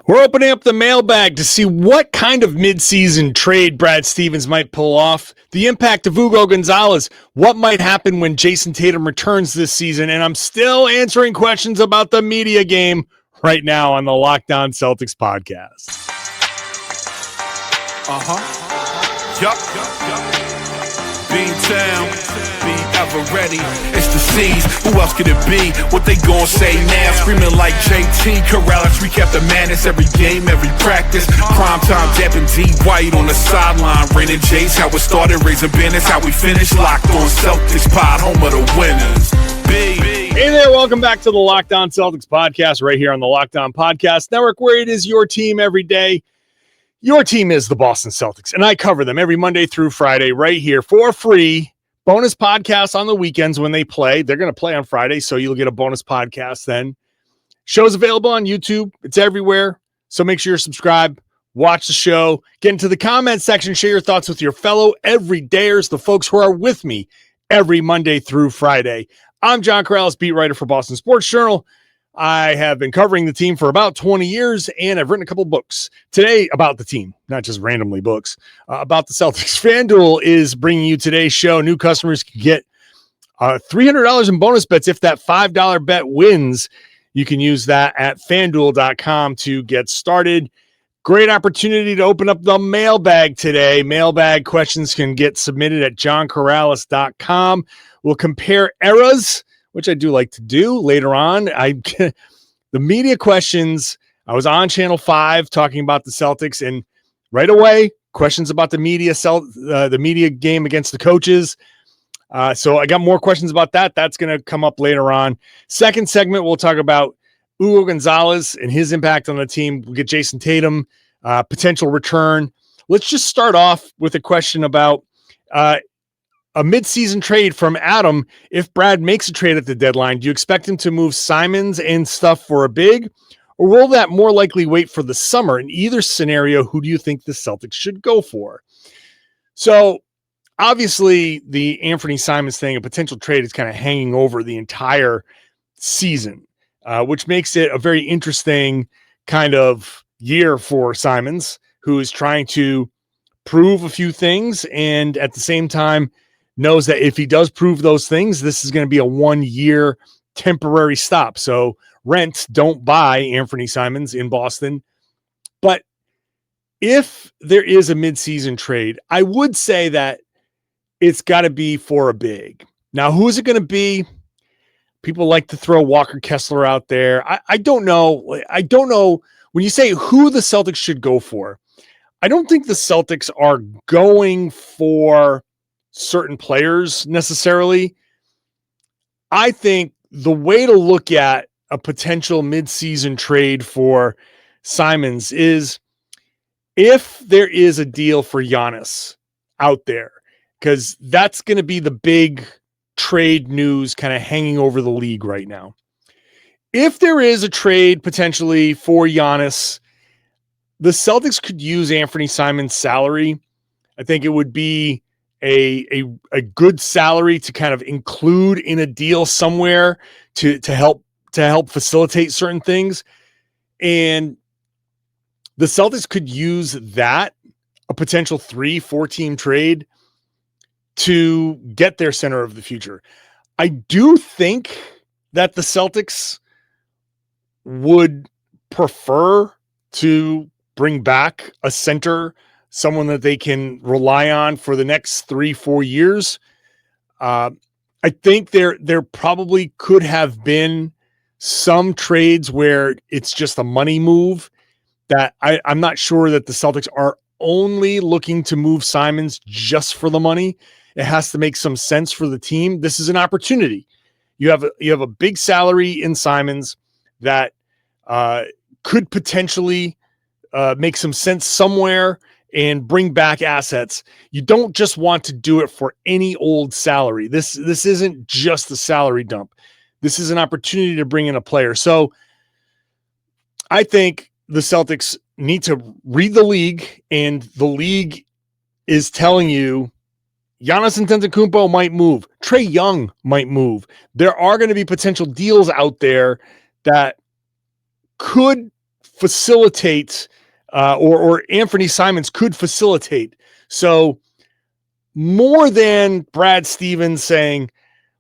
We're opening up the mailbag to see what kind of mid-season trade Brad Stevens might pull off, the impact of Hugo Gonzalez, what might happen when Jayson Tatum returns this season, and I'm still answering questions about the media game right now on the Locked On Celtics podcast. Beantown, be ever ready. It's the C's. Who else could it be? What they gon' say now? Screaming like JT, Karalis. Recap the madness every game, every practice. Prime time, Deppin' D White on the sideline. Raining J's, how it started, raising business, how we finished. Locked on Celtics pod, home of the winners. Hey there, welcome back to the Locked On Celtics podcast right here on the Locked On Podcast Network, where it is your team every day. Your team is the Boston Celtics, and I cover them every Monday through Friday right here for free. Bonus podcasts on the weekends when they play. They're going to play on Friday, so you'll get a bonus podcast then. Show's available on YouTube. It's everywhere, so make sure you're subscribed. Watch the show. Get into the comment section. Share your thoughts with your fellow everydayers, the folks who are with me every Monday through Friday. I'm John Karalis, beat writer for Boston Sports Journal. I have been covering the team for about 20 years, and I've written a couple books today about the team, not just randomly books, about the Celtics. FanDuel is bringing you today's show. New customers can get $300 in bonus bets if that $5 bet wins. You can use that at FanDuel.com to get started. Great opportunity to open up the mailbag today. Mailbag questions can get submitted at johnkaralis.com. We'll compare eras, which I do like to do later on. The media questions, I was on Channel 5 talking about the Celtics, and right away, questions about the media game against the coaches. So I got more questions about that. That's going to come up later on. Second segment, we'll talk about Hugo Gonzalez and his impact on the team. We'll get Jayson Tatum, potential return. Let's just start off with a question about a mid-season trade from Adam. If Brad makes a trade at the deadline, do you expect him to move Simons and stuff for a big, or will that more likely wait for the summer? In either scenario, who do you think the Celtics should go for? So obviously the Anfernee Simons thing, a potential trade, is kind of hanging over the entire season, which makes it a very interesting kind of year for Simons, who is trying to prove a few things and at the same time knows that if he does prove those things, this is going to be a 1-year temporary stop. So rent, don't buy Anfernee Simons in Boston. But if there is a midseason trade, I would say that it's got to be for a big. Now, who is it going to be? People like to throw Walker Kessler out there. I don't know. I don't know. When you say who the Celtics should go for, I don't think the Celtics are going for certain players necessarily. I think the way to look at a potential midseason trade for Simons is if there is a deal for Giannis out there, because that's going to be the big trade news kind of hanging over the league right now. If there is a trade potentially for Giannis, the Celtics could use Anfernee Simons' salary. I think it would be a good salary to kind of include in a deal somewhere to help facilitate certain things. And the Celtics could use that, a potential 3-4 team trade, to get their center of the future. I do think that the Celtics would prefer to bring back a center, someone that they can rely on for the next 3-4 years. I think there probably could have been some trades where it's just a money move that I'm not sure that the Celtics are only looking to move Simons just for the money. It has to make some sense for the team. This is an opportunity. You have a big salary in Simons that could potentially make some sense somewhere and bring back assets. You don't just want to do it for any old salary. This isn't just a salary dump. This is an opportunity to bring in a player. So I think the Celtics need to read the league, and the league is telling you Giannis Antetokounmpo might move. Trae Young might move. There are going to be potential deals out there that could facilitate, or Anfernee Simons could facilitate. So more than Brad Stevens saying,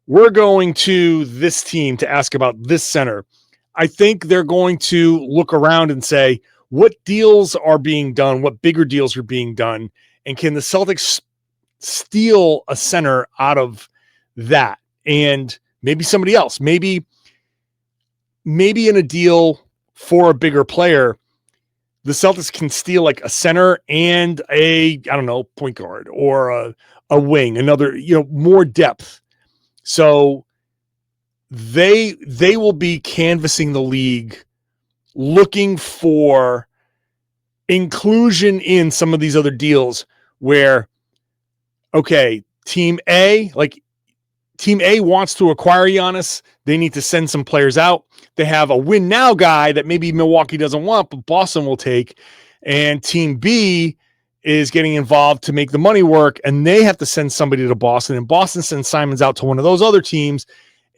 we're going to this team to ask about this center, I think they're going to look around and say, what deals are being done? What bigger deals are being done? And can the Celtics steal a center out of that? And maybe somebody else, maybe in a deal for a bigger player, the Celtics can steal like a center and point guard or a wing, another, more depth. So they will be canvassing the league, looking for inclusion in some of these other deals where, okay, Team A wants to acquire Giannis. They need to send some players out. They have a win now guy that maybe Milwaukee doesn't want, but Boston will take. And Team B is getting involved to make the money work, and they have to send somebody to Boston, and Boston sends Simons out to one of those other teams,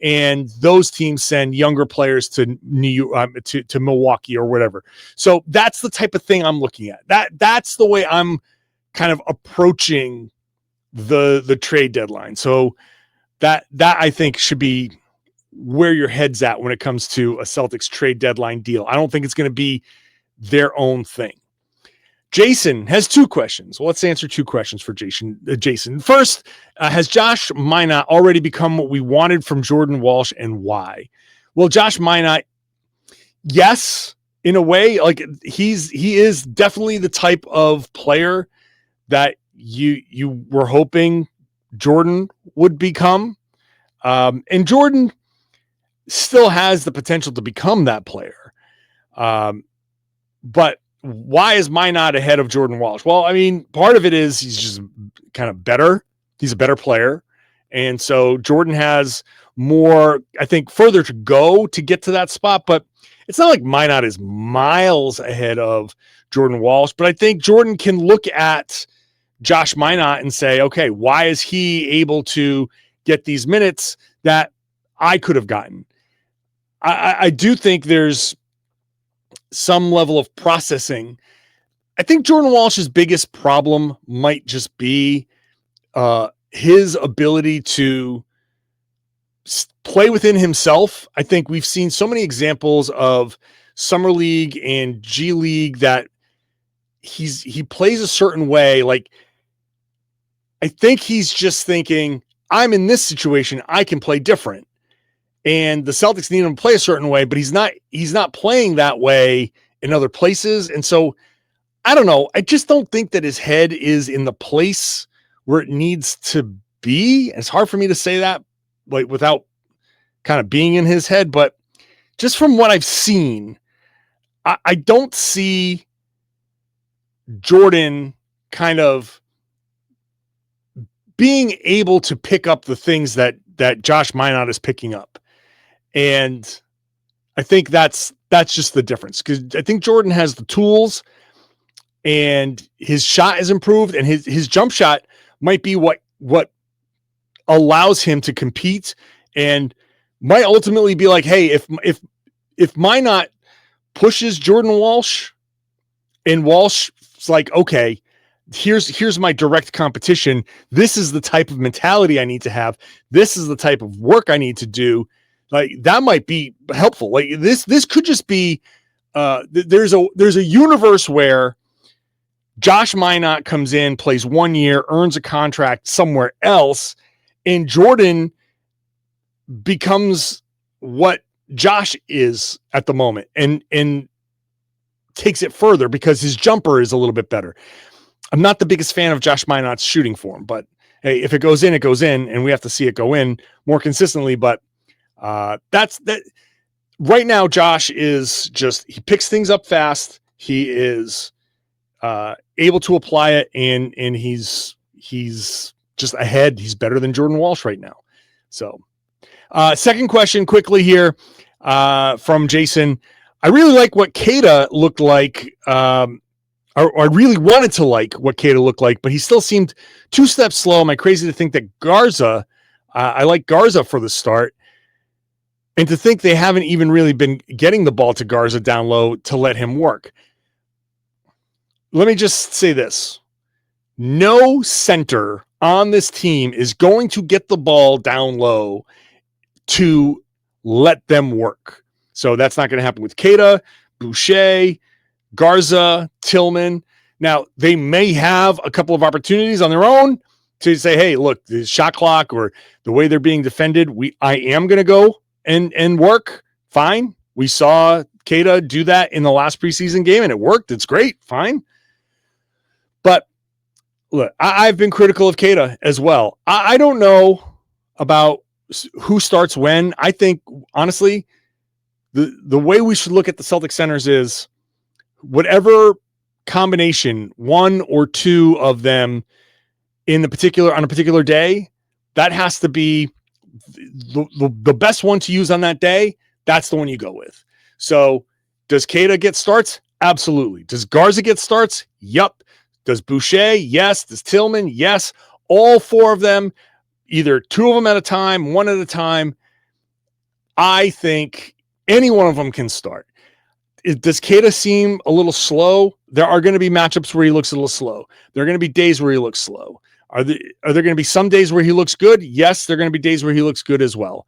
and those teams send younger players to to Milwaukee or whatever. So that's the type of thing I'm looking at. That's the way I'm kind of approaching the trade deadline. So that I think should be where your head's at when it comes to a Celtics trade deadline deal. I don't think it's going to be their own thing. Jayson has two questions. Well, let's answer two questions for Jayson. First, has Josh Minot already become what we wanted from Jordan Walsh, and why? Well, Josh Minot, yes, in a way, like he is definitely the type of player that you were hoping Jordan would become. And Jordan still has the potential to become that player. But why is Minot ahead of Jordan Walsh? Well, I mean, part of it is he's just kind of better. He's a better player. And so Jordan has more, I think, further to go to get to that spot. But it's not like Minot is miles ahead of Jordan Walsh. But I think Jordan can look at Josh Minot and say, okay, why is he able to get these minutes that I could have gotten? I do think there's some level of processing. I think Jordan Walsh's biggest problem might just be his ability to play within himself. I think we've seen so many examples of Summer League and G League that he plays a certain way. Like, I think he's just thinking, I'm in this situation, I can play different. And the Celtics need him to play a certain way, but he's not playing that way in other places. And so I don't know. I just don't think that his head is in the place where it needs to be. It's hard for me to say that, like, without kind of being in his head, but just from what I've seen, I don't see Jordan kind of being able to pick up the things that Josh Minot is picking up. And I think that's just the difference, because I think Jordan has the tools and his shot has improved, and his jump shot might be what allows him to compete, and might ultimately be like, hey, if Minot pushes Jordan Walsh and Walsh's like, okay, here's my direct competition. This is the type of mentality I need to have. This is the type of work I need to do. Like, that might be helpful. Like, this could just be, there's a universe where Josh Minot comes in, plays 1 year, earns a contract somewhere else, and Jordan becomes what Josh is at the moment, and takes it further because his jumper is a little bit better. I'm not the biggest fan of Josh Minot's shooting form, but hey, if it goes in, it goes in, and we have to see it go in more consistently. But that's that. Right now, Josh is just, he picks things up fast. He is able to apply it, and he's just ahead. He's better than Jordan Walsh right now. So, second question quickly here from Jayson. I really like what Kata looked like. Or I really wanted to like what Kata looked like, but he still seemed 2 steps slow. Am I crazy to think that Garza, I like Garza for the start. And to think they haven't even really been getting the ball to Garza down low to let him work. Let me just say this. No center on this team is going to get the ball down low to let them work. So that's not going to happen with Queta, Boucher, Garza, Tillman. Now, they may have a couple of opportunities on their own to say, hey, look, the shot clock or the way they're being defended, I am going to go and work. Fine. We saw Queta do that in the last preseason game, and it worked. It's great. Fine. But look, I've been critical of Queta as well. I don't know about who starts when. I think, honestly, the way we should look at the Celtics centers is whatever combination, one or two of them on a particular day, that has to be the best one to use on that day. That's the one you go with. So does Queta get starts? Absolutely. Does Garza get starts? Yup. Does Boucher? Yes. Does Tillman? Yes. All four of them, either two of them at a time, one at a time. I think any one of them can start. Does Queta seem a little slow? There are going to be matchups where he looks a little slow. There are going to be days where he looks slow. Are there going to be some days where he looks good? Yes, there are going to be days where he looks good as well.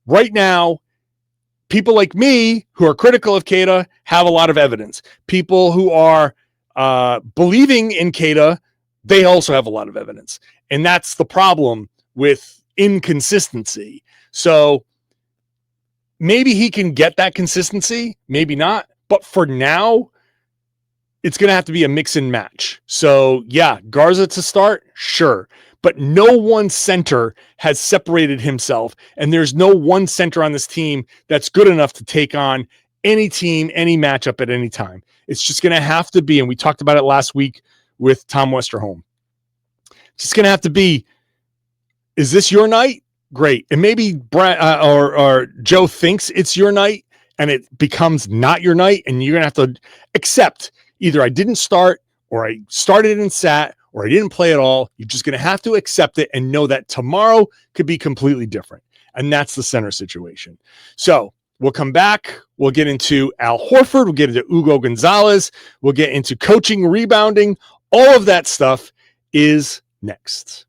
Right now, people like me who are critical of Queta have a lot of evidence. People who are believing in Queta, they also have a lot of evidence. And that's the problem with inconsistency. So maybe he can get that consistency, maybe not. But for now, it's going to have to be a mix and match. So yeah, Garza to start, sure. But no one center has separated himself. And there's no one center on this team that's good enough to take on any team, any matchup at any time. It's just going to have to be, and we talked about it last week with Tom Westerholm. It's just going to have to be, is this your night? Great. And maybe Brad or Joe thinks it's your night and it becomes not your night. And you're going to have to accept either I didn't start or I started and sat or I didn't play at all. You're just going to have to accept it and know that tomorrow could be completely different. And that's the center situation. So we'll come back. We'll get into Al Horford. We'll get into Hugo Gonzalez. We'll get into coaching, rebounding. All of that stuff is next.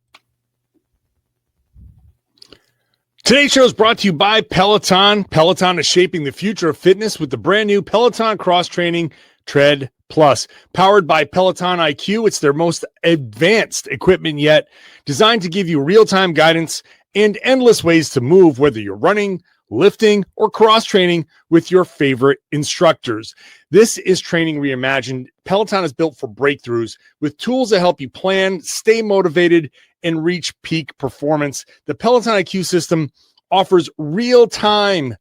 Today's show is brought to you by Peloton. Peloton is shaping the future of fitness with the brand new Peloton cross-training Tread Plus. Powered by Peloton IQ, it's their most advanced equipment yet, designed to give you real-time guidance and endless ways to move, whether you're running, lifting, or cross-training with your favorite instructors. This is training reimagined. Peloton is built for breakthroughs with tools that help you plan, stay motivated, and reach peak performance. The Peloton IQ system offers real-time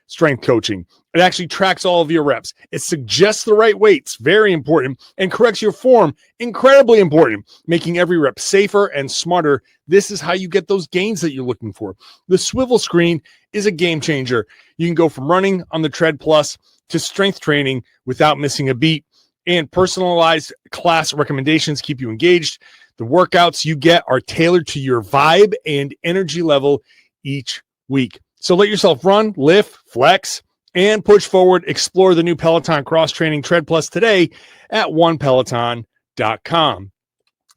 strength coaching. It actually tracks all of your reps. It suggests the right weights, very important, and corrects your form, incredibly important, making every rep safer and smarter. This is how you get those gains that you're looking for. The swivel screen is a game changer. You can go from running on the Tread Plus to strength training without missing a beat, and personalized class recommendations keep you engaged. The workouts you get are tailored to your vibe and energy level each week. So let yourself run, lift, flex, and push forward. Explore the new Peloton cross-training Tread Plus today at onepeloton.com.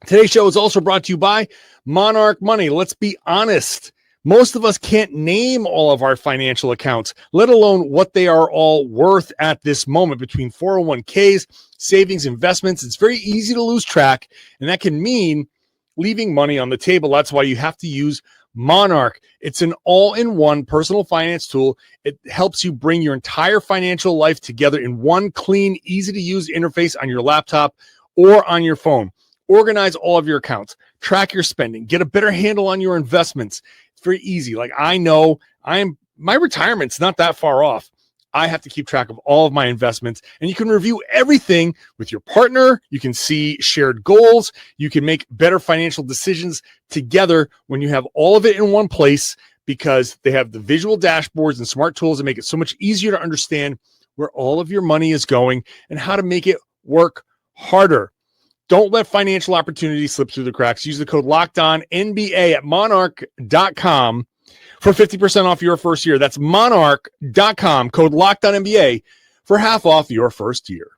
Today's show is also brought to you by Monarch Money. Let's be honest. Most of us can't name all of our financial accounts, let alone what they are all worth at this moment between 401ks, savings, investments. It's very easy to lose track, and that can mean leaving money on the table. That's why you have to use Monarch. It's an all-in-one personal finance tool. It helps you bring your entire financial life together in one clean, easy-to-use interface on your laptop or on your phone. Organize all of your accounts, track your spending, get a better handle on your investments. It's very easy. Like, I know my retirement's not that far off. I have to keep track of all of my investments, and you can review everything with your partner. You can see shared goals. You can make better financial decisions together when you have all of it in one place, because they have the visual dashboards and smart tools that make it so much easier to understand where all of your money is going and how to make it work harder. Don't let financial opportunities slip through the cracks. Use the code LOCKEDONNBA at monarch.com for 50% off your first year. That's monarch.com, code LOCKEDONNBA for half off your first year.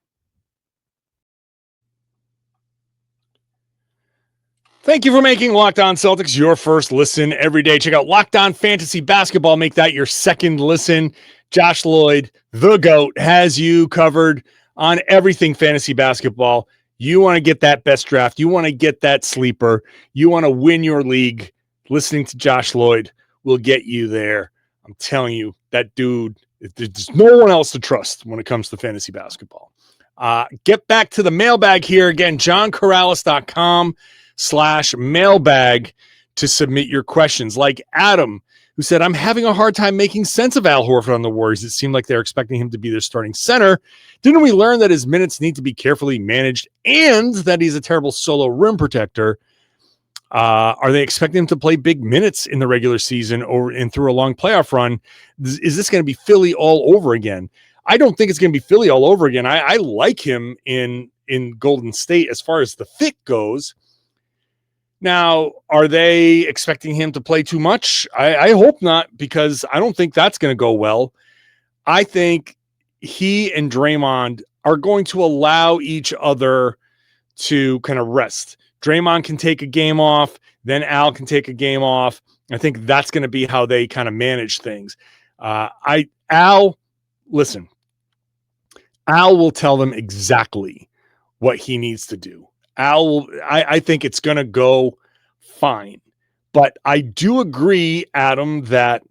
Thank you for making Locked On Celtics your first listen every day. Check out Locked On Fantasy Basketball. Make that your second listen. Josh Lloyd, the GOAT, has you covered on everything fantasy basketball. You want to get that best draft. You want to get that sleeper. You want to win your league. Listening to Josh Lloyd will get you there. I'm telling you, that dude, there's no one else to trust when it comes to fantasy basketball. Get back to the mailbag here. Again, johnkaralis.com/mailbag to submit your questions. Like Adam, who said, I'm having a hard time making sense of Al Horford on the Warriors. It seemed like they're expecting him to be their starting center. Didn't we learn that his minutes need to be carefully managed and that he's a terrible solo rim protector? Are they expecting him to play big minutes in the regular season and through a long playoff run? Is this going to be Philly all over again? I don't think it's going to be Philly all over again. I like him in Golden State as far as the fit goes. Now, are they expecting him to play too much? I hope not, because I don't think that's going to go well. I think he and Draymond are going to allow each other to kind of rest. Draymond can take a game off, then Al can take a game off. I think that's going to be how they kind of manage things. Al will tell them exactly what he needs to do. I think it's going to go fine. But I do agree, Adam, that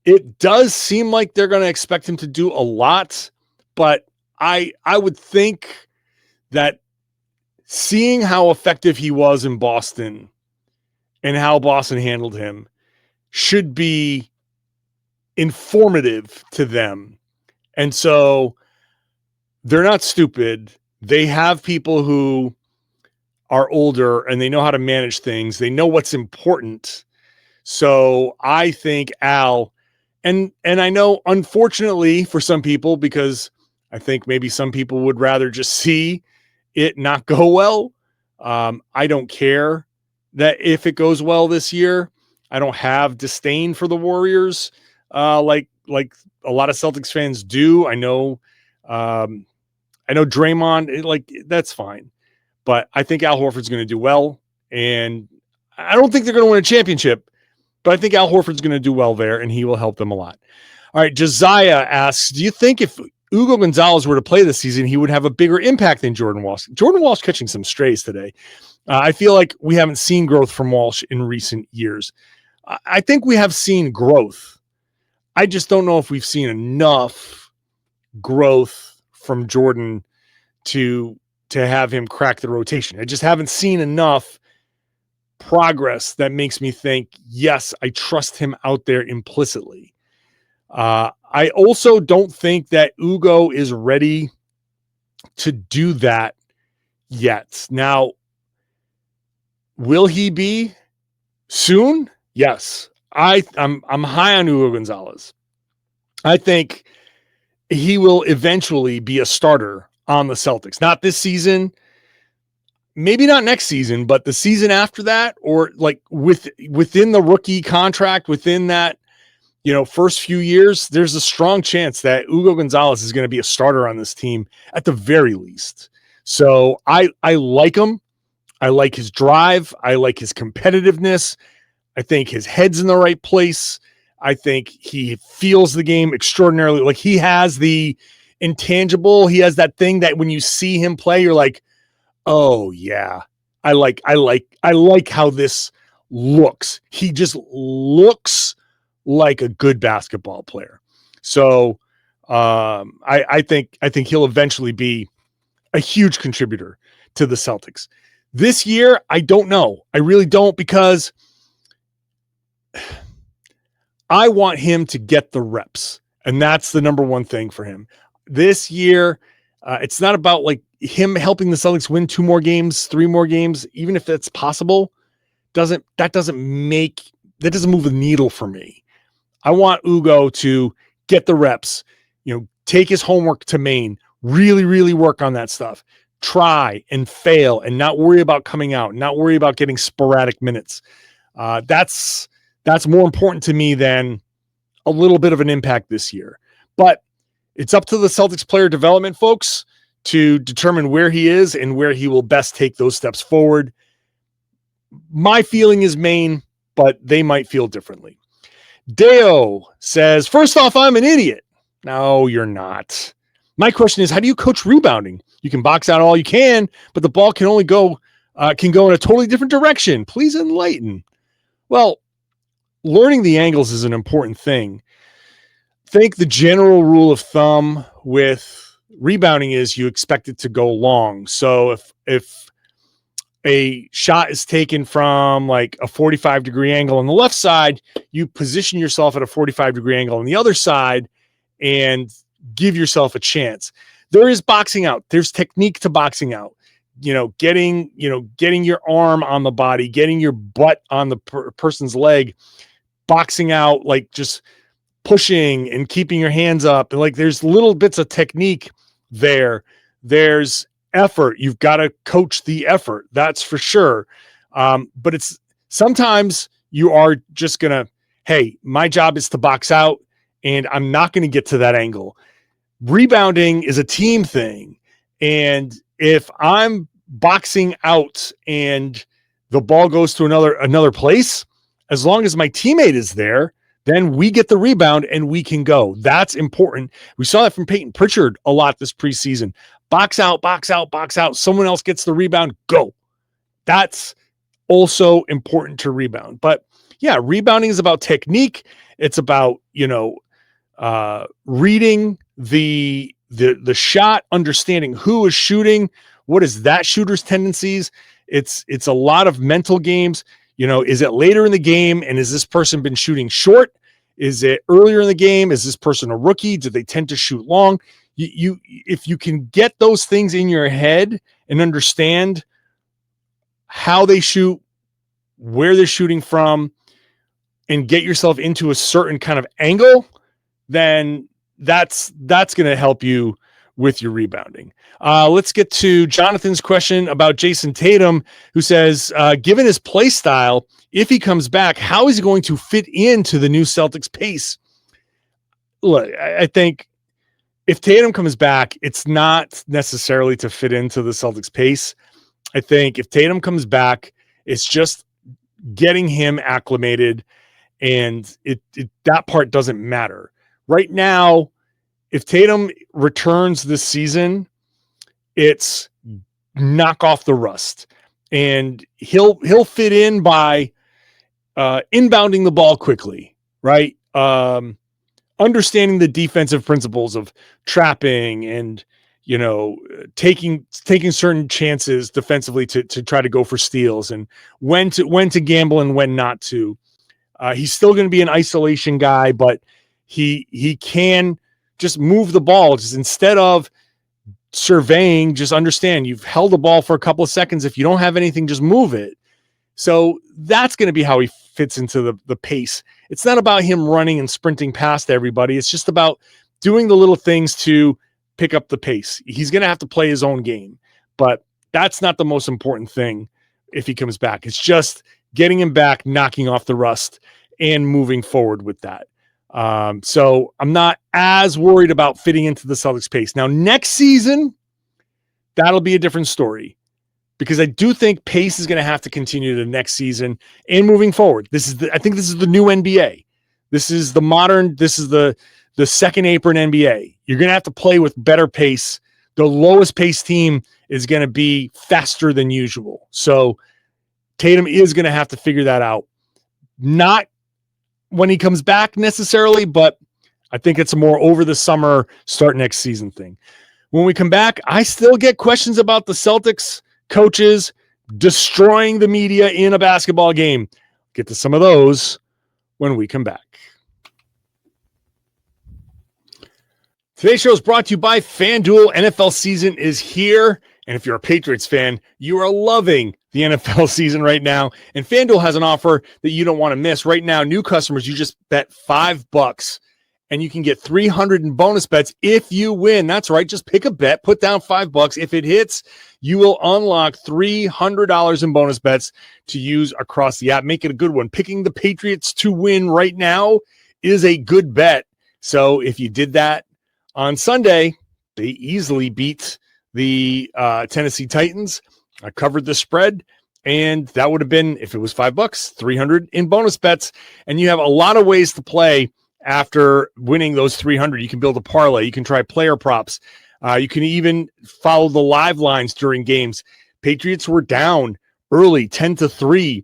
it does seem like they're going to expect him to do a lot. But I would think that seeing how effective he was in Boston and how Boston handled him should be informative to them. And so they're not stupid. They have people who are older and they know how to manage things. They know what's important. So I think Al, and I know, unfortunately for some people, because I think maybe some people would rather just see it not go well. I don't care that if it goes well this year. I don't have disdain for the Warriors like a lot of Celtics fans do. I know Draymond, that's fine. But I think Al Horford's going to do well. And I don't think they're going to win a championship, but I think Al Horford's going to do well there, and he will help them a lot. All right, Josiah asks, do you think if Hugo Gonzalez were to play this season, he would have a bigger impact than Jordan Walsh? Jordan Walsh catching some strays today. I feel like we haven't seen growth from Walsh in recent years. I think we have seen growth. I just don't know if we've seen enough growth from Jordan to have him crack the rotation. I just haven't seen enough progress that makes me think, yes, I trust him out there implicitly. I also don't think that Ugo is ready to do that yet. Now, will he be soon? Yes. I'm high on Hugo Gonzalez. I think he will eventually be a starter on the Celtics. Not this season, maybe not next season, but the season after that, or like within the rookie contract, within that, first few years, there's a strong chance that Hugo Gonzalez is going to be a starter on this team at the very least. So I like him. I like his drive. I like his competitiveness. I think his head's in the right place. I think he feels the game extraordinarily. Like, he has the intangible. He has that thing that when you see him play, you're like, oh yeah, I like how this looks. He just looks like a good basketball player. So I think he'll eventually be a huge contributor to the Celtics. This year, I don't know. I really don't, because I want him to get the reps, and that's the number one thing for him. This year, it's not about like him helping the Celtics win 2 more games, 3 more games, even if that's possible. That doesn't move the needle for me. I want Ugo to get the reps, take his homework to Maine, really, really work on that stuff, try and fail and not worry about coming out, not worry about getting sporadic minutes. That's That's more important to me than a little bit of an impact this year. But it's up to the Celtics player development folks to determine where he is and where he will best take those steps forward. My feeling is Maine, but they might feel differently. Deo says, first off, I'm an idiot. No, you're not. My question is, how do you coach rebounding? You can box out all you can, but the ball can only go in a totally different direction. Please enlighten. Well, learning the angles is an important thing. I think the general rule of thumb with rebounding is you expect it to go long. So if a shot is taken from like a 45-degree angle on the left side, you position yourself at a 45-degree angle on the other side and give yourself a chance. There is boxing out. There's technique to boxing out. Getting your arm on the body, getting your butt on the person's leg, boxing out, like just pushing and keeping your hands up. And like, there's little bits of technique there. There's effort. You've got to coach the effort. That's for sure. But it's sometimes you are just going to, hey, my job is to box out and I'm not going to get to that angle. Rebounding is a team thing. And if I'm boxing out and the ball goes to another place, as long as my teammate is there, then we get the rebound and we can go. That's important. We saw that from Peyton Pritchard a lot this preseason. Box out, box out, box out. Someone else gets the rebound, go. That's also important to rebound. But yeah, rebounding is about technique. It's about, reading the shot, understanding who is shooting, what is that shooter's tendencies. It's a lot of mental games. Is it later in the game? And has this person been shooting short? Is it earlier in the game? Is this person a rookie? Do they tend to shoot long? If you can get those things in your head and understand how they shoot, where they're shooting from, and get yourself into a certain kind of angle, then that's going to help you with your rebounding. Let's get to Jonathan's question about Jayson Tatum, who says, given his play style, if he comes back, how is he going to fit into the new Celtics pace? Look, I think if Tatum comes back, it's not necessarily to fit into the Celtics pace. I think if Tatum comes back, it's just getting him acclimated, and that part doesn't matter. Right now, if Tatum returns this season, it's knock off the rust, and he'll fit in by inbounding the ball quickly, right? Understanding the defensive principles of trapping and taking certain chances defensively to try to go for steals, and when to gamble and when not to. He's still going to be an isolation guy, but he can just move the ball. Just instead of surveying, just understand you've held the ball for a couple of seconds. If you don't have anything, just move it. So that's going to be how he fits into the pace. It's not about him running and sprinting past everybody. It's just about doing the little things to pick up the pace. He's going to have to play his own game, but that's not the most important thing if he comes back. It's just getting him back, knocking off the rust, and moving forward with that. So I'm not as worried about fitting into the Celtics pace. Now, next season, that'll be a different story, because I do think pace is going to have to continue the next season and moving forward. I think this is the new NBA. This is the second apron NBA. You're going to have to play with better pace. The lowest pace team is going to be faster than usual. So Tatum is going to have to figure that out. Not when he comes back necessarily, but I think it's a more over the summer, start next season thing. When we come back, I still get questions about the Celtics coaches destroying the media in a basketball game. Get to some of those when we come back. Today's show is brought to you by FanDuel. NFL season is here, and if you're a Patriots fan, you are loving the NFL season right now, and FanDuel has an offer that you don't want to miss. Right now, new customers, you just bet $5 and you can get 300 in bonus bets if you win. That's right. Just pick a bet, put down $5. If it hits, you will unlock $300 in bonus bets to use across the app. Make it a good one. Picking the Patriots to win right now is a good bet. So if you did that on Sunday, they easily beat the Tennessee Titans. I covered the spread, and that would have been, if it was $5, 300 in bonus bets. And you have a lot of ways to play after winning those 300. You can build a parlay. You can try player props. You can even follow the live lines during games. Patriots were down early, 10-3.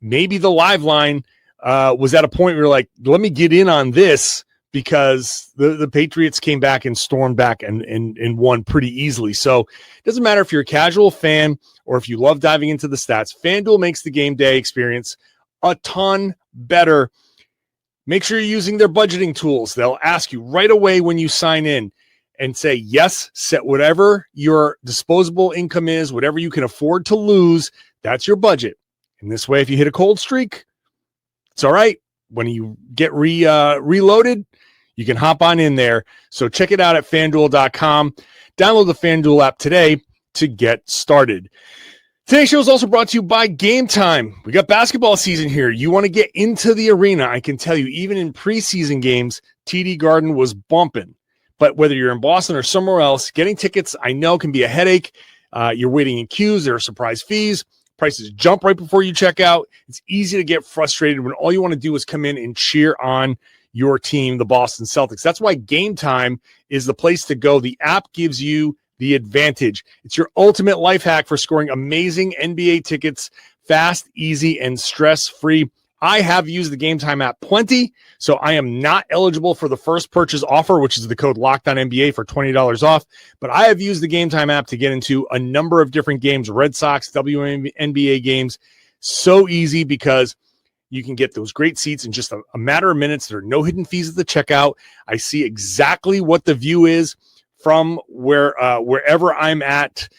Maybe the live line was at a point where you're like, let me get in on this, because the Patriots came back and stormed back and won pretty easily. So it doesn't matter if you're a casual fan or if you love diving into the stats. FanDuel makes the game day experience a ton better. Make sure you're using their budgeting tools. They'll ask you right away when you sign in and say, yes, set whatever your disposable income is, whatever you can afford to lose, that's your budget. And this way, if you hit a cold streak, it's all right. When you get reloaded, you can hop on in there. So check it out at FanDuel.com. Download the FanDuel app today to get started. Today's show is also brought to you by Game Time. We got basketball season here. You want to get into the arena. I can tell you, even in preseason games, TD Garden was bumping. But whether you're in Boston or somewhere else, getting tickets, I know, can be a headache. You're waiting in queues. There are surprise fees. Prices jump right before you check out. It's easy to get frustrated when all you want to do is come in and cheer on your team, the Boston Celtics. That's why Game Time is the place to go. The app gives you the advantage. It's your ultimate life hack for scoring amazing NBA tickets fast, easy, and stress-free. I have used the Game Time app plenty, so I am not eligible for the first purchase offer, which is the code LOCKEDONNBA for $20 off. But I have used the Game Time app to get into a number of different games, Red Sox, WNBA games. So easy, because you can get those great seats in just a matter of minutes. There are no hidden fees at the checkout. I see exactly what the view is from wherever I'm at,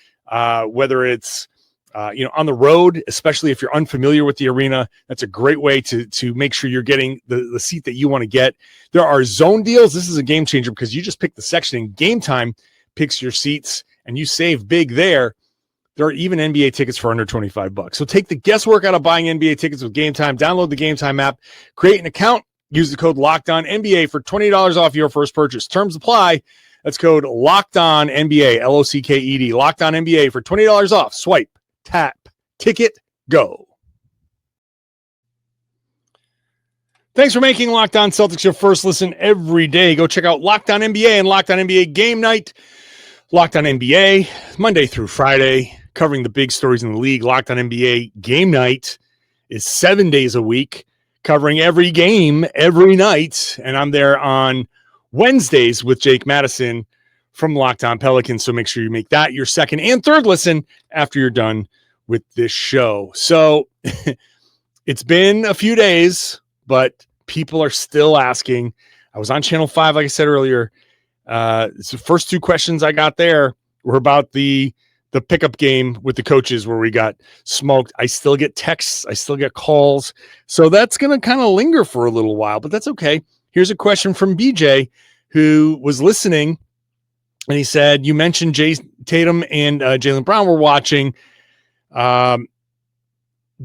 whether it's on the road, especially if you're unfamiliar with the arena. That's a great way to make sure you're getting the seat that you want to get. There are zone deals. This is a game changer, because you just pick the section and Game Time picks your seats and you save big there. There are even NBA tickets for under $25. So take the guesswork out of buying NBA tickets with Game Time. Download the Game Time app, create an account, use the code LOCKEDONNBA for $20 off your first purchase. Terms apply. That's code LOCKEDONNBA, LOCKED, LOCKEDONNBA for $20 off. Swipe, tap, ticket, go. Thanks for making Locked On Celtics your first listen every day. Go check out Locked On NBA and Locked On NBA Game Night. Locked On NBA, Monday through Friday, covering the big stories in the league. Locked On NBA Game Night is 7 days a week, covering every game every night. And I'm there on Wednesdays with Jake Madison from Locked On Pelicans. So make sure you make that your second and third listen after you're done with this show. So it's been a few days, but people are still asking. I was on Channel 5, like I said earlier. It's the first two questions I got there were about the pickup game with the coaches where we got smoked. I still get texts. I still get calls. So that's going to kind of linger for a little while, but that's okay. Here's a question from BJ, who was listening, and he said, you mentioned Tatum and Jaylen Brown were watching. Do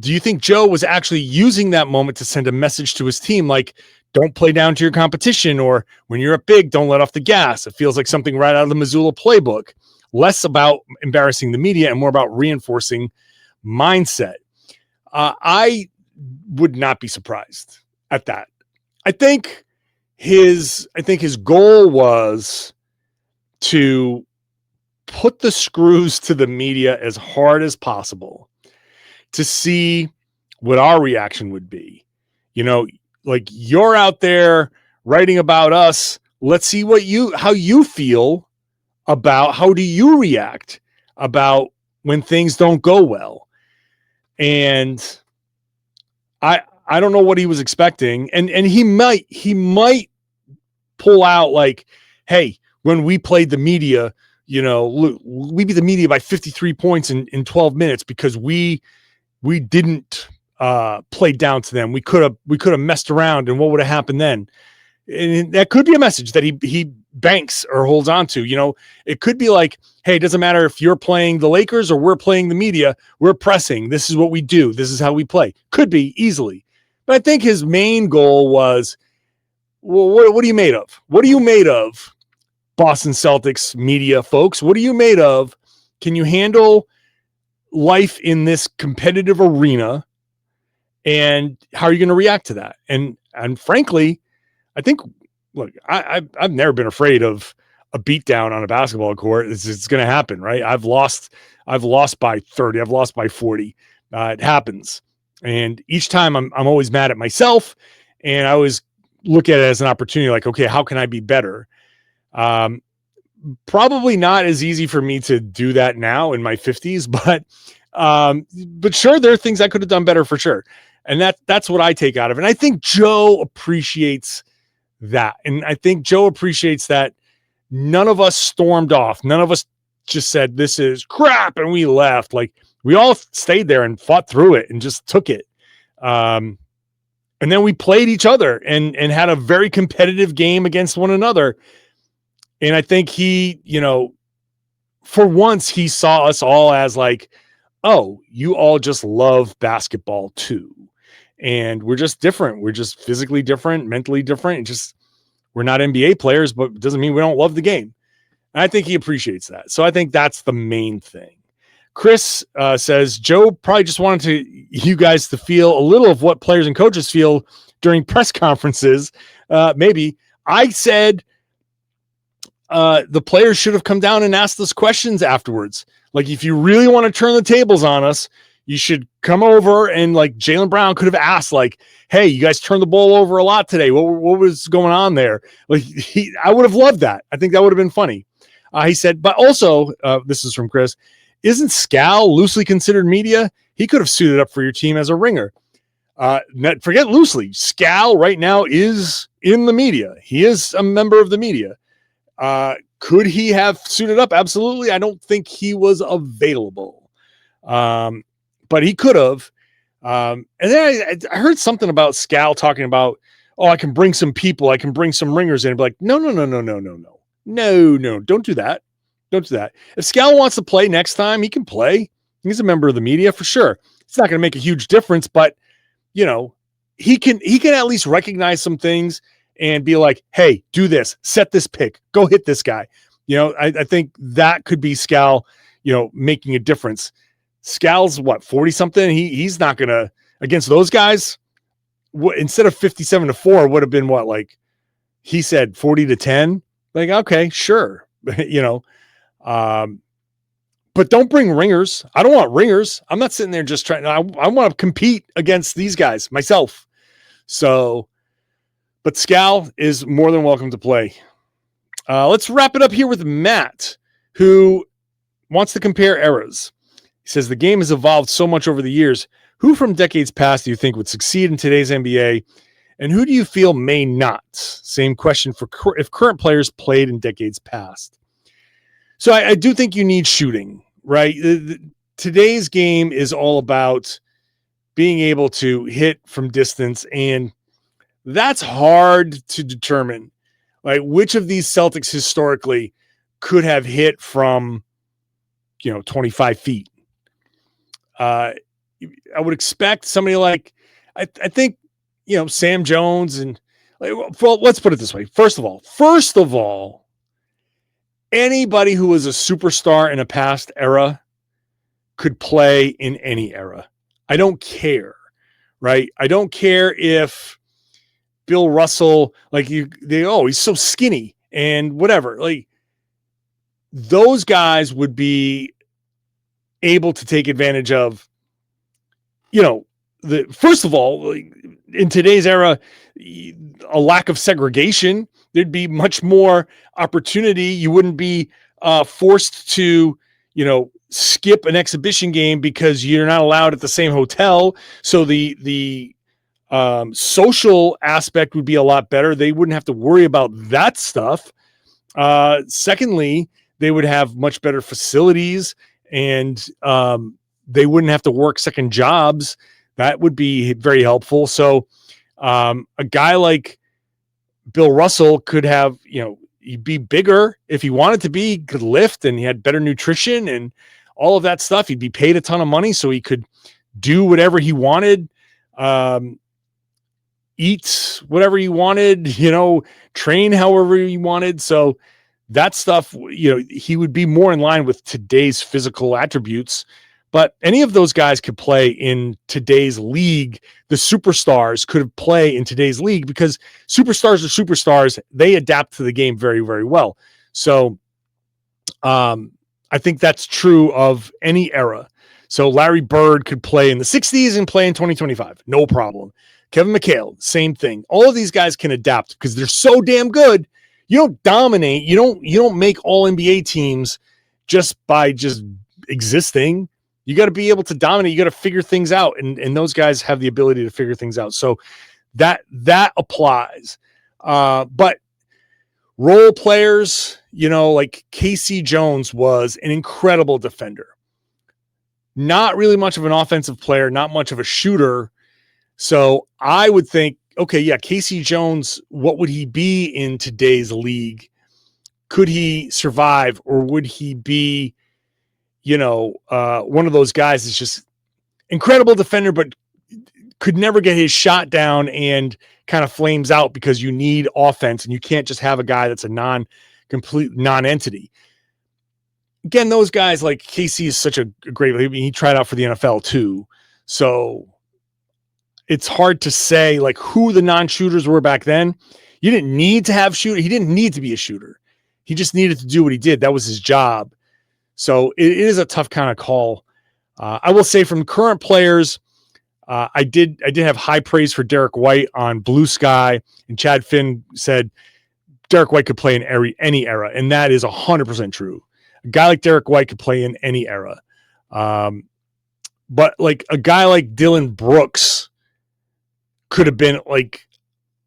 you think Joe was actually using that moment to send a message to his team, like, don't play down to your competition, or when you're up big, don't let off the gas? It feels like something right out of the Missoula playbook. Less about embarrassing the media and more about reinforcing mindset. I would not be surprised at that. I think his goal was to put the screws to the media as hard as possible to see what our reaction would be. You know, like, you're out there writing about us. Let's see how you feel about how do you react about when things don't go well. And I don't know what he was expecting. And he might pull out like, hey, when we played the media, we beat the media by 53 points in 12 minutes because we didn't play down to them. We could have messed around, and what would have happened then? And that could be a message that he banks or holds on to. You know, it could be like, hey, it doesn't matter if you're playing the Lakers or we're playing the media, we're pressing. This is what we do. This is how we play. Could be easily. But I think his main goal was, well, what are you made of? What are you made of, Boston Celtics media folks? What are you made of? Can you handle life in this competitive arena? And how are you going to react to that? And frankly, I think, look, I've never been afraid of a beatdown on a basketball court. It's going to happen, right? I've lost by 30. I've lost by 40. It happens. And each time I'm always mad at myself, and I always look at it as an opportunity, like, okay, how can I be better? Probably not as easy for me to do that now in my 50s, but sure, there are things I could have done better for sure. And that's what I take out of it. And I think Joe appreciates that. And I think Joe appreciates that none of us stormed off. None of us just said, this is crap, and we left. Like, we all stayed there and fought through it and just took it. And then we played each other and had a very competitive game against one another. And I think he, you know, for once he saw us all as like, oh, you all just love basketball too. And we're just different. We're just physically different, mentally different. And just, we're not NBA players, but it doesn't mean we don't love the game. And I think he appreciates that. So I think that's the main thing. Chris says, Joe probably just wanted you guys to feel a little of what players and coaches feel during press conferences. Maybe. I said the players should have come down and asked us questions afterwards. Like, if you really want to turn the tables on us, you should come over, and like Jaylen Brown could have asked, like, hey, you guys turned the ball over a lot today. What was going on there? Like, I would have loved that. I think that would have been funny. He said, but also, this is from Chris, isn't Scal loosely considered media? He could have suited up for your team as a ringer. Forget loosely. Scal right now is in the media. He is a member of the media. Could he have suited up? Absolutely. I don't think he was available. But he could have. And then I heard something about Scal talking about, oh, I can bring some people. I can bring some ringers in. And be like, no, don't do that. Don't do that. If Scal wants to play next time, he can play. He's a member of the media for sure. It's not going to make a huge difference, but you know, he can at least recognize some things and be like, hey, do this, set this pick, go hit this guy. You know, I think that could be Scal, you know, making a difference. Scal's what, 40 something? He's not going to, against those guys, instead of 57-4 would have been what, like he said 40-10. Like, okay, sure. You know, but don't bring ringers. I don't want ringers. I'm not sitting there just trying. I want to compete against these guys myself. So, but Scal is more than welcome to play. Let's wrap it up here with Matt, who wants to compare eras. He says the game has evolved so much over the years. Who from decades past do you think would succeed in today's NBA? And who do you feel may not? Same question for if current players played in decades past. So I do think you need shooting, right? Today's game is all about being able to hit from distance, and that's hard to determine. Like, which of these Celtics historically could have hit from, 25 feet? I would expect somebody like, I think, Sam Jones and, well, let's put it this way. First of all, anybody who was a superstar in a past era could play in any era. I don't care, right? I don't care if Bill Russell, he's so skinny and whatever. Like, those guys would be able to take advantage of, first of all, in today's era, a lack of segregation. There'd be much more opportunity. You wouldn't be forced to, skip an exhibition game because you're not allowed at the same hotel. So the social aspect would be a lot better. They wouldn't have to worry about that stuff. Secondly, they would have much better facilities, and they wouldn't have to work second jobs. That would be very helpful. So a guy like Bill Russell could have, he'd be bigger if he wanted to be, could lift, and he had better nutrition and all of that stuff. He'd be paid a ton of money so he could do whatever he wanted, eat whatever he wanted, train however he wanted. So that stuff, he would be more in line with today's physical attributes. But any of those guys could play in today's league. The superstars could play in today's league because superstars are superstars. They adapt to the game very, very well. So I think that's true of any era. So Larry Bird could play in the 60s and play in 2025. No problem. Kevin McHale, same thing. All of these guys can adapt because they're so damn good. You don't dominate. You don't make all NBA teams just by just existing. You got to be able to dominate. You got to figure things out. And those guys have the ability to figure things out. So that applies. But role players, like Casey Jones was an incredible defender. Not really much of an offensive player, not much of a shooter. So I would think, okay, yeah, Casey Jones, what would he be in today's league? Could he survive, or would he be, one of those guys that's just incredible defender, but could never get his shot down and kind of flames out because you need offense and you can't just have a guy that's a complete non-entity. Again, those guys like Casey is such a great, he tried out for the NFL too. So it's hard to say like who the non-shooters were back then. You didn't need to have shooter. He didn't need to be a shooter. He just needed to do what he did. That was his job. So it is a tough kind of call. I will say from current players, I did have high praise for Derek White on Blue Sky, and Chad Finn said Derek White could play in any era, and that is 100% true. A guy like Derek White could play in any era. But like a guy like Dylan Brooks could have been like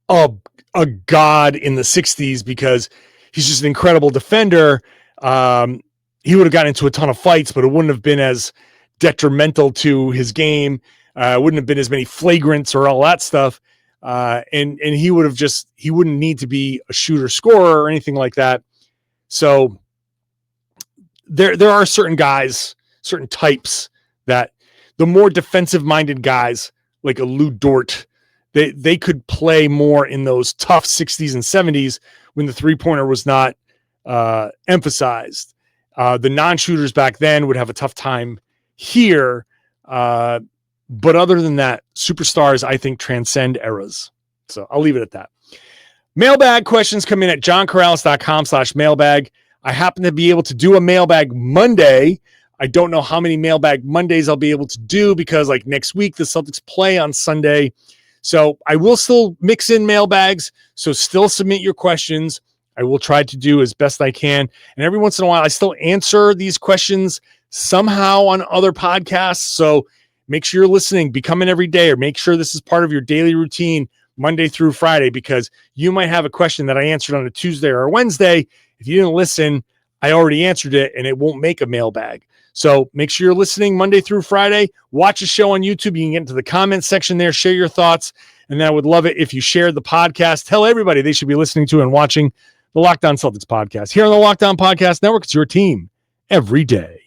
a god in the 60s because he's just an incredible defender. He would have gotten into a ton of fights, but it wouldn't have been as detrimental to his game. Wouldn't have been as many flagrants or all that stuff. And he wouldn't need to be a shooter scorer or anything like that. So there are certain guys, certain types that the more defensive minded guys like a Lou Dort, they could play more in those tough 60s and 70s when the 3-pointer was not emphasized. The non-shooters back then would have a tough time here. But other than that, superstars, I think, transcend eras. So I'll leave it at that. Mailbag questions come in at johnkaralis.com/mailbag. I happen to be able to do a Mailbag Monday. I don't know how many Mailbag Mondays I'll be able to do because like next week, the Celtics play on Sunday. So I will still mix in mailbags. So still submit your questions. I will try to do as best I can. And every once in a while, I still answer these questions somehow on other podcasts. So make sure you're listening, be coming every day, or make sure this is part of your daily routine Monday through Friday, because you might have a question that I answered on a Tuesday or a Wednesday. If you didn't listen, I already answered it and it won't make a mailbag. So make sure you're listening Monday through Friday. Watch the show on YouTube. You can get into the comments section there, share your thoughts. And then I would love it if you shared the podcast. Tell everybody they should be listening to and watching the Locked On Celtics podcast. Here on the Locked On Podcast Network, it's your team every day.